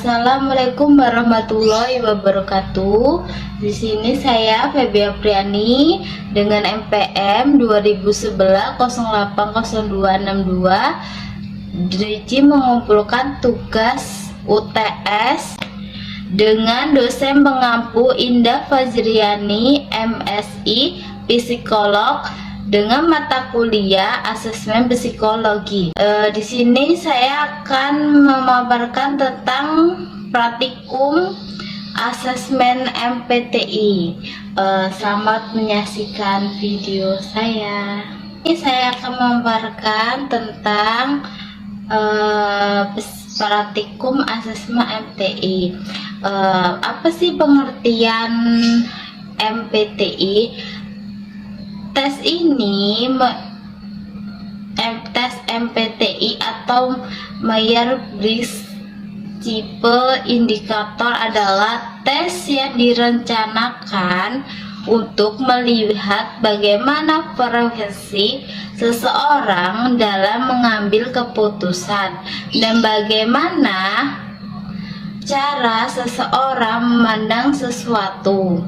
Assalamualaikum warahmatullahi wabarakatuh. Di sini saya Feby Apriani dengan MPM 2011 080262 Driji mengumpulkan tugas UTS dengan dosen pengampu Indah Fajriani MSI Psikolog dengan mata kuliah asesmen psikologi. Di sini saya akan memaparkan tentang praktikum asesmen MPTI. Selamat menyaksikan video saya. Ini saya akan memaparkan tentang praktikum asesmen MPTI. Apa sih pengertian MPTI? Tes ini tes MPTI atau Myers-Briggs Type Indicator adalah tes yang direncanakan untuk melihat bagaimana preferensi seseorang dalam mengambil keputusan dan bagaimana cara seseorang memandang sesuatu.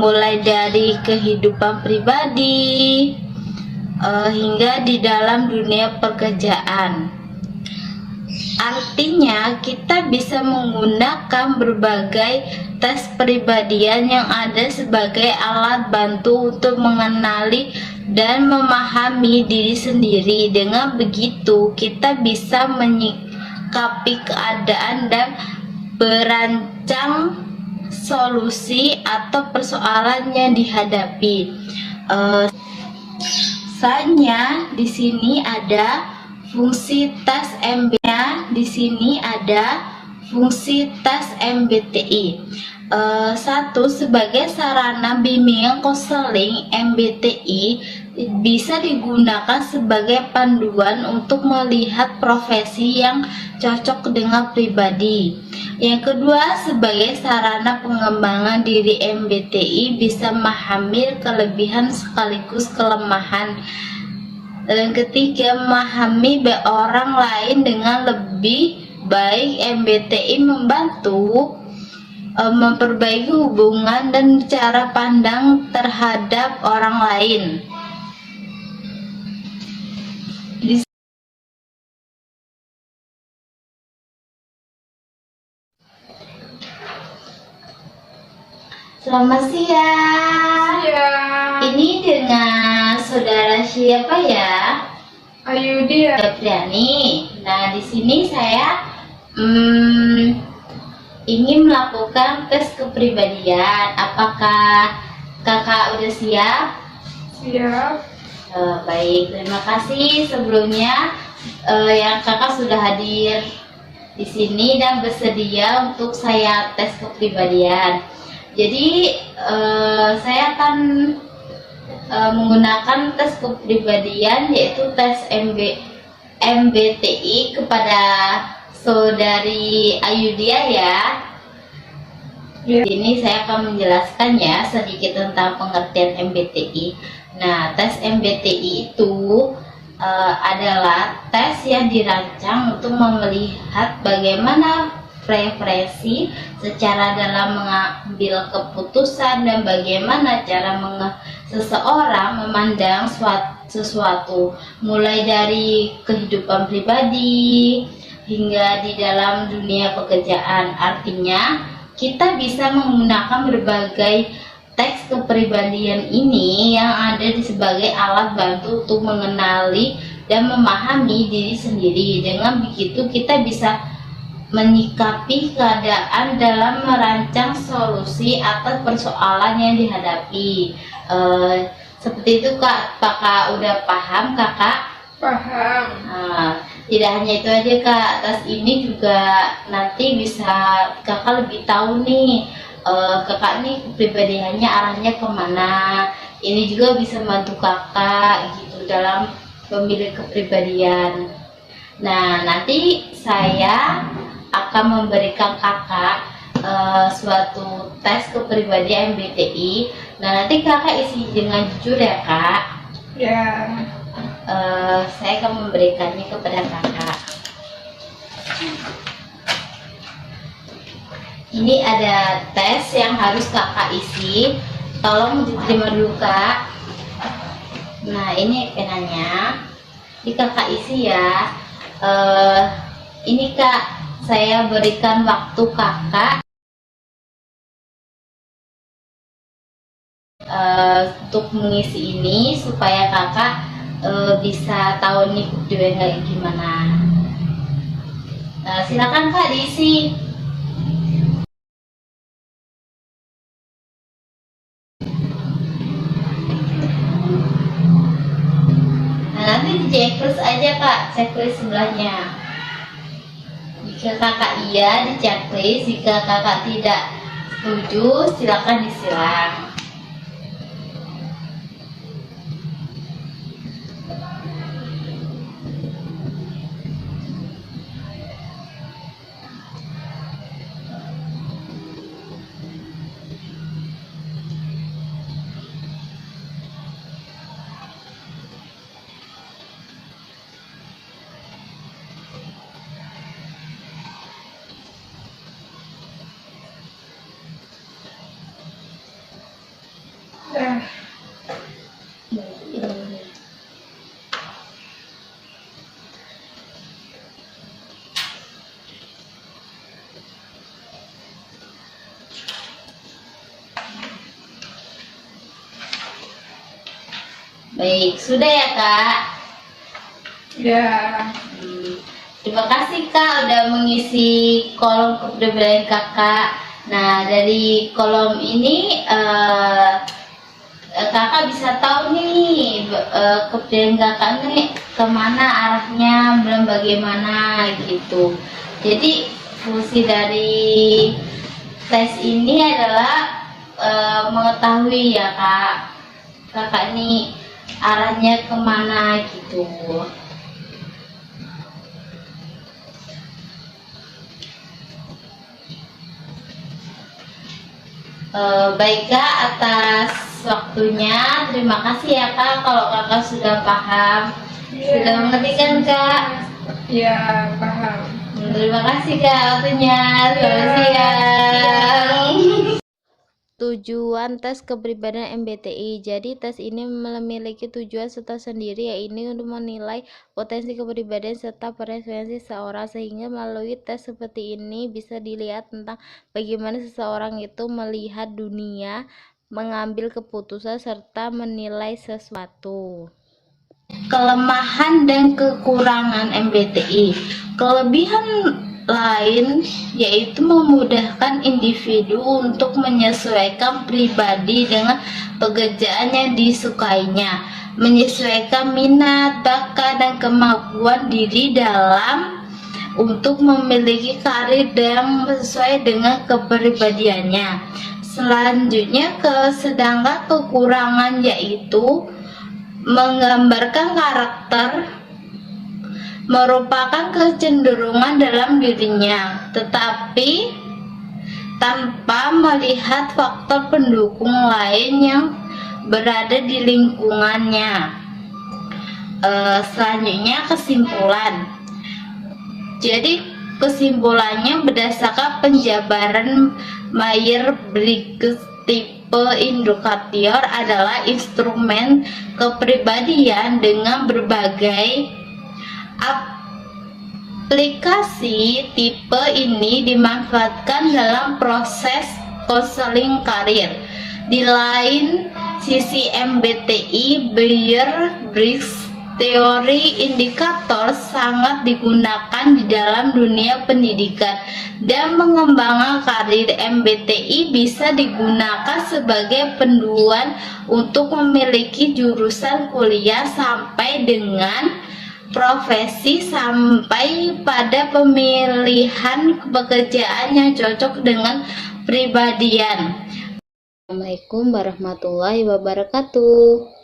Mulai dari kehidupan pribadi hingga di dalam dunia pekerjaan. Artinya kita bisa menggunakan berbagai tes kepribadian yang ada sebagai alat bantu untuk mengenali dan memahami diri sendiri. Dengan begitu kita bisa menyikapi keadaan dan berancang solusi atau persoalan yang dihadapi. Misalnya di sini ada fungsi tes MBTI, di sini ada fungsi tes MBTI. Satu, sebagai sarana bimbingan konseling, MBTI bisa digunakan sebagai panduan untuk melihat profesi yang cocok dengan pribadi. Yang kedua, sebagai sarana pengembangan diri, MBTI bisa memahami kelebihan sekaligus kelemahan. Dan ketiga, memahami orang lain dengan lebih baik. MBTI membantu memperbaiki hubungan dan cara pandang terhadap orang lain. Selamat siang. Ini dengan saudara siapa ya? Ayudi ya. Apriani. Nah, di sini saya ingin melakukan tes kepribadian. Apakah kakak udah siap? Siap. Baik, terima kasih sebelumnya yang kakak sudah hadir di sini dan bersedia untuk saya tes kepribadian. Jadi saya akan menggunakan tes kepribadian yaitu tes MBTI kepada saudari Ayudia ya. Ini saya akan menjelaskan ya sedikit tentang pengertian MBTI. Nah, tes MBTI itu adalah tes yang dirancang untuk melihat bagaimana preferensi secara dalam mengambil keputusan dan bagaimana cara seseorang memandang sesuatu, mulai dari kehidupan pribadi hingga di dalam dunia pekerjaan. Artinya kita bisa menggunakan berbagai tes kepribadian ini yang ada sebagai alat bantu untuk mengenali dan memahami diri sendiri. Dengan begitu kita bisa menyikapi keadaan dalam merancang solusi atas persoalan yang dihadapi. Seperti itu kak. Kakak udah paham kakak? Paham. Tidak hanya itu aja kak, tes ini juga nanti bisa kakak lebih tahu nih kakak nih kepribadiannya arahnya kemana. Ini juga bisa membantu kakak gitu dalam memilih kepribadian. Nah, nanti saya akan memberikan kakak suatu tes kepribadian MBTI. Nah, nanti kakak isi dengan jujur ya kak. Ya. Saya akan memberikannya kepada kakak. Ini ada tes yang harus kakak isi. Tolong diterima dulu kak. Nah ini penanya. Ini kakak isi ya. Ini kak, saya berikan waktu kakak untuk mengisi ini supaya kakak bisa tahu nih kepribadian kayak gimana. Silakan kak diisi. Nah nanti di checklist aja kak, checklist sebelahnya. Jika kakak iya di checklist, jika kakak tidak setuju silakan disilang. Dah. Baik, sudah ya kak? Ya. Terima kasih kak udah mengisi kolom kepribadian kakak. Nah dari kolom ini kakak bisa tahu nih kepribadian kakak nih kemana arahnya dan bagaimana gitu. Jadi fungsi dari tes ini adalah mengetahui ya kak, kakak nih arahnya kemana gitu. Baik kak, atas waktunya terima kasih ya kak. Kalau kakak sudah paham, sudah mengerti kan kak? Ya, paham. Terima kasih kak waktunya. Selamat siang. Tujuan tes kepribadian MBTI. Jadi tes ini memiliki tujuan serta sendiri, yaitu untuk menilai potensi kepribadian serta preferensi seseorang, sehingga melalui tes seperti ini bisa dilihat tentang bagaimana seseorang itu melihat dunia, mengambil keputusan serta menilai sesuatu. Kelemahan dan kekurangan MBTI. Kelebihan lain yaitu memudahkan individu untuk menyesuaikan pribadi dengan pekerjaan yang disukainya, menyesuaikan minat, bakat, dan kemampuan diri dalam untuk memiliki karir yang sesuai dengan kepribadiannya. Selanjutnya, sedangkan kekurangan yaitu menggambarkan karakter merupakan kecenderungan dalam dirinya, tetapi tanpa melihat faktor pendukung lain yang berada di lingkungannya. Selanjutnya kesimpulan. Jadi kesimpulannya berdasarkan penjabaran Myers-Briggs, tipe indikator adalah instrumen kepribadian dengan berbagai aplikasi. Tipe ini dimanfaatkan dalam proses konseling karir. Di lain sisi, MBTI Myers-Briggs teori indikator sangat digunakan di dalam dunia pendidikan dan mengembangkan karir. MBTI bisa digunakan sebagai panduan untuk memiliki jurusan kuliah sampai dengan profesi, sampai pada pemilihan pekerjaan yang cocok dengan pribadian. Assalamualaikum warahmatullahi wabarakatuh.